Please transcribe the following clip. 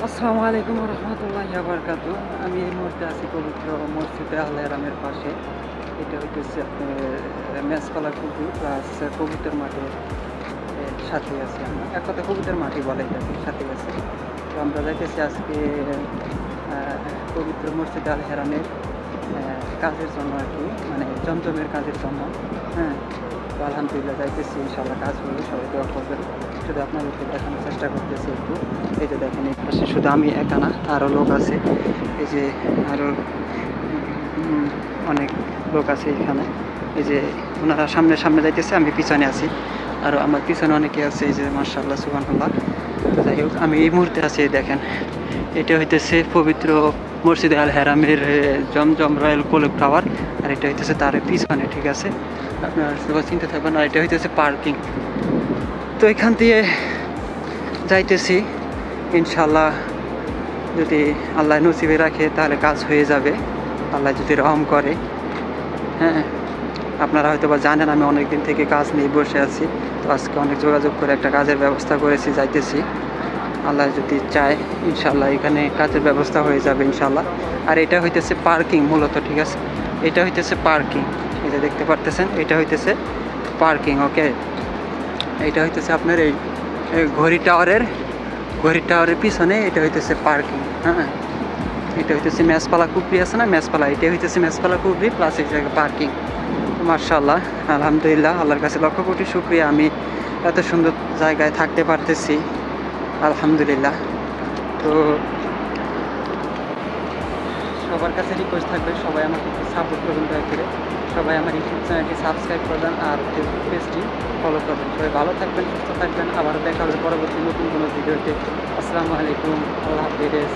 আসসালামু আলাইকুম রহমতুল্লাহি ওয়া বারাকাতুহু। আমি এই মুহূর্তে আছি পবিত্র মসজিদে আল হেরামের পাশে। এটা হইতেছে আপনার মেষপালা কুঠি প্লাস কবুতর মাঠের সাথে আছে। আমরা এক কথা কবুতর মাঠই বলে এটাকে, সাথে আছে। তো আমরা যাইতেছি আজকে পবিত্র মসজিদে আল হেরামের কাজের জন্য আর কি, মানে জমজমের কাজের জন্য। হ্যাঁ, তো আলহামদুলিল্লাহ যাইতেছি, ইনশাল্লাহ কাজ হলে সবাই দোয়া করবেন। শুধু আপনাদেরকে দেখানোর চেষ্টা করতেছি একটু। এই যে দেখেন, এই পাশে শুধু আমি একা না, আরও লোক আছে। এই যে আরও অনেক লোক আছে এখানে। এই যে ওনারা সামনে সামনে যাইতেছে, আমি পিছনে আছি। আর আমার পিছনে অনেকে আছে, এই যে মাশাআল্লাহ সুবহানাল্লাহ। তো যাই হোক, আমি এই মুহূর্তে আছি। দেখেন, এটা হইতেছে পবিত্র মসজিদে আল হেরামের জমজম রয়্যাল কোলেব টাওয়ার। আর এটা হইতেছে তার পিছনে, ঠিক আছে? আপনার সবাই চিন্তা থাকবেন। আর এটা হইতেছে পার্কিং। তো এখান দিয়ে যাইতেছি, ইনশাল্লাহ যদি আল্লাহ নসিবে রাখে তাহলে কাজ হয়ে যাবে, আল্লাহ যদি রহম করে। হ্যাঁ, আপনারা হয়তো বা জানেন আমি অনেক দিন থেকে কাজ নিয়ে বসে আছি। তো আজকে অনেক যোগাযোগ করে একটা কাজের ব্যবস্থা করেছি, যাইতেছি। আল্লাহ যদি চায় ইনশাল্লাহ এখানে কাজের ব্যবস্থা হয়ে যাবে ইনশাল্লাহ। আর এটা হইতেছে পার্কিং মূলত, ঠিক আছে? এটা হইতেছে পার্কিং। এই যে দেখতে পারতেছেন, এটা হইতেছে পার্কিং। ওকে, এটা হইতেছে আপনার এই ঘড়ি টাওয়ারের পিছনে এটা হইতেছে পার্কিং। হ্যাঁ, এটা হইতেছে মেষপালা কুবরি আছে না, মেষপালা, এটা হইতেছে মেষপালা কুবরি প্লাস এই জায়গায় পার্কিং। মাশাআল্লাহ, আলহামদুলিল্লাহ, আল্লাহর কাছে লক্ষ কোটি শুকরিয়া আমি এত সুন্দর জায়গায় থাকতে পারতেছি, আলহামদুলিল্লাহ। তো সবার কাছে রিকোয়েস্ট থাকবে, সবাই আমাকে একটু সাপোর্ট করবেন দয়া করে। সবাই আমার ইউটিউব চ্যানেলটি সাবস্ক্রাইব করবেন আর ফেসবুক পেজটি ফলো করবেন। সবাই ভালো থাকবেন, সুস্থ থাকবেন। আবার দেখা হবে পরবর্তী নতুন কোনো ভিডিওতে। আসসালামু আলাইকুম, আল্লাহ হাফেজ।